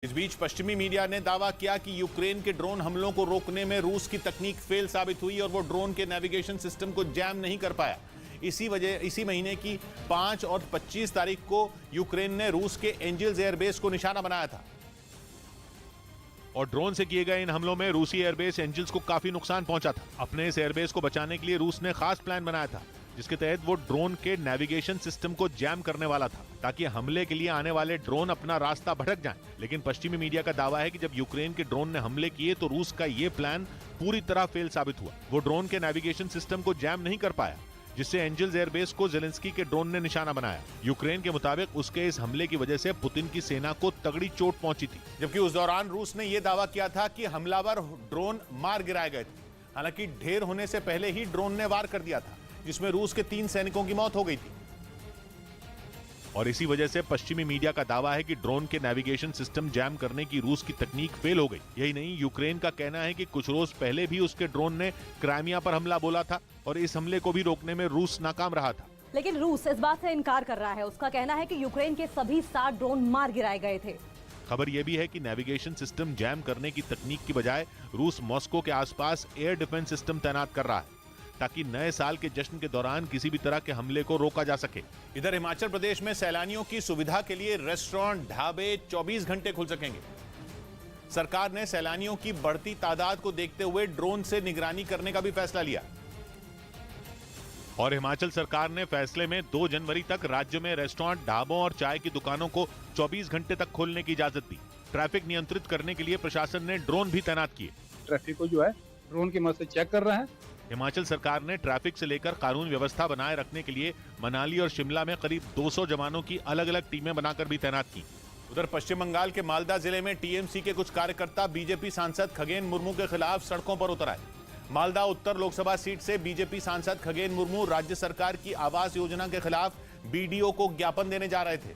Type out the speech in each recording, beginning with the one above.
इस बीच पश्चिमी मीडिया ने दावा किया कि यूक्रेन के ड्रोन हमलों को रोकने में रूस की तकनीक फेल साबित हुई और वो ड्रोन के नेविगेशन सिस्टम को जैम नहीं कर पाया। इसी महीने की 5 और 25 तारीख को यूक्रेन ने रूस के एंजिल्स एयरबेस को निशाना बनाया था और ड्रोन से किए गए इन हमलों में रूसी एयरबेस एंजिल्स को काफी नुकसान पहुंचा था। अपने इस एयरबेस को बचाने के लिए रूस ने खास प्लान बनाया था जिसके तहत वो ड्रोन के नेविगेशन सिस्टम को जैम करने वाला था ताकि हमले के लिए आने वाले ड्रोन अपना रास्ता भटक जाएं। लेकिन पश्चिमी मीडिया का दावा है कि जब यूक्रेन के ड्रोन ने हमले किए तो रूस का ये प्लान पूरी तरह फेल साबित हुआ। वो ड्रोन के नेविगेशन सिस्टम को जैम नहीं कर पाया जिससे एंजिल्स एयरबेस को ज़ेलेंस्की के ड्रोन ने निशाना बनाया। यूक्रेन के मुताबिक उसके इस हमले की वजह से पुतिन की सेना को तगड़ी चोट पहुंची थी, जबकि उस दौरान रूस ने यह दावा किया था कि हमलावर ड्रोन मार गिराए गए थे। हालांकि ढेर होने से पहले ही ड्रोन ने वार कर दिया था जिसमें रूस के 3 सैनिकों की मौत हो गई थी और इसी वजह से पश्चिमी मीडिया का दावा है कि ड्रोन के नेविगेशन सिस्टम जैम करने की रूस की तकनीक फेल हो गई। यही नहीं, यूक्रेन का कहना है कि कुछ रोज पहले भी उसके ड्रोन ने क्राइमिया पर हमला बोला था और इस हमले को भी रोकने में रूस नाकाम रहा था। लेकिन रूस इस बात से इनकार कर रहा है। उसका कहना है कि यूक्रेन के सभी 7 ड्रोन मार गिराए गए थे। खबर यह भी है कि नेविगेशन सिस्टम जैम करने की तकनीक की बजाय रूस मॉस्को के आसपास एयर डिफेंस सिस्टम तैनात कर रहा है ताकि नए साल के जश्न के दौरान किसी भी तरह के हमले को रोका जा सके। इधर हिमाचल प्रदेश में सैलानियों की सुविधा के लिए रेस्टोरेंट, ढाबे 24 घंटे खुल सकेंगे। सरकार ने सैलानियों की बढ़ती तादाद को देखते हुए ड्रोन से निगरानी करने का भी फैसला लिया और हिमाचल सरकार ने फैसले में 2 जनवरी तक राज्य में रेस्टोरेंट, ढाबों और चाय की दुकानों को 24 घंटे तक खोलने की इजाजत दी। ट्रैफिक नियंत्रित करने के लिए प्रशासन ने ड्रोन भी तैनात किए। ट्रैफिक को जो है ड्रोन की मदद से चेक कर रहे हैं। हिमाचल सरकार ने ट्रैफिक से लेकर कानून व्यवस्था बनाए रखने के लिए मनाली और शिमला में करीब 200 जवानों की अलग अलग टीमें बनाकर भी तैनात की। उधर पश्चिम बंगाल के मालदा जिले में टीएमसी के कुछ कार्यकर्ता बीजेपी सांसद खगेन मुर्मू के खिलाफ सड़कों पर उतर आए। मालदा उत्तर लोकसभा सीट से बीजेपी सांसद खगेन मुर्मू राज्य सरकार की आवास योजना के खिलाफ बीडीओ को ज्ञापन देने जा रहे थे।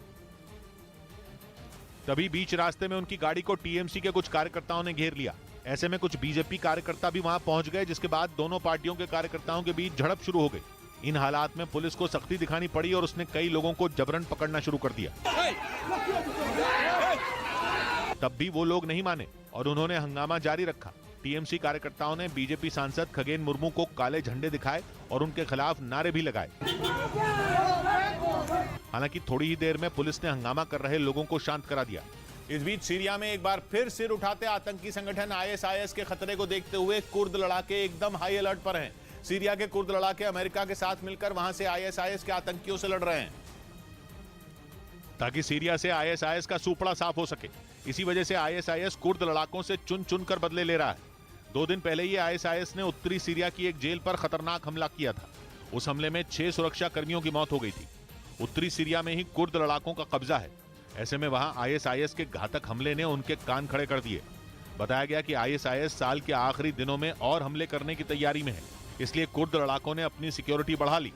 तभी बीच रास्ते में उनकी गाड़ी को टीएमसी के कुछ कार्यकर्ताओं ने घेर लिया। ऐसे में कुछ बीजेपी कार्यकर्ता भी वहां पहुंच गए जिसके बाद दोनों पार्टियों के कार्यकर्ताओं के बीच झड़प शुरू हो गई। इन हालात में पुलिस को सख्ती दिखानी पड़ी और उसने कई लोगों को जबरन पकड़ना शुरू कर दिया। तब भी वो लोग नहीं माने और उन्होंने हंगामा जारी रखा। टीएमसी कार्यकर्ताओं ने बीजेपी सांसद खगेन मुर्मू को काले झंडे दिखाए और उनके खिलाफ नारे भी लगाए। हालांकि थोड़ी ही देर में पुलिस ने हंगामा कर रहे लोगों को शांत करा दिया। इस बीच सीरिया में एक बार फिर सिर उठाते आतंकी संगठन आईएसआईएस के खतरे को देखते हुए कुर्द लड़ाके एकदम हाई अलर्ट पर हैं। सीरिया के कुर्द लड़ाके अमेरिका के साथ मिलकर वहां से आईएसआईएस के आतंकियों से लड़ रहे हैं ताकि सीरिया से आईएसआईएस का सूपड़ा साफ हो सके। इसी वजह से आईएसआईएस कुर्द लड़ाकों से चुन चुन कर बदले ले रहा है। 2 दिन पहले ही आईएसआईएस ने उत्तरी सीरिया की एक जेल पर खतरनाक हमला किया था। उस हमले में 6 सुरक्षा कर्मियों की मौत हो गई थी। उत्तरी सीरिया में ही कुर्द लड़ाकों का कब्जा है। ऐसे में वहां आईएसआईएस के घातक हमले ने उनके कान खड़े कर दिए। बताया गया कि आईएसआईएस साल के आखिरी दिनों में और हमले करने की तैयारी में है, इसलिए कुर्द लड़ाकों ने अपनी सिक्योरिटी बढ़ा ली।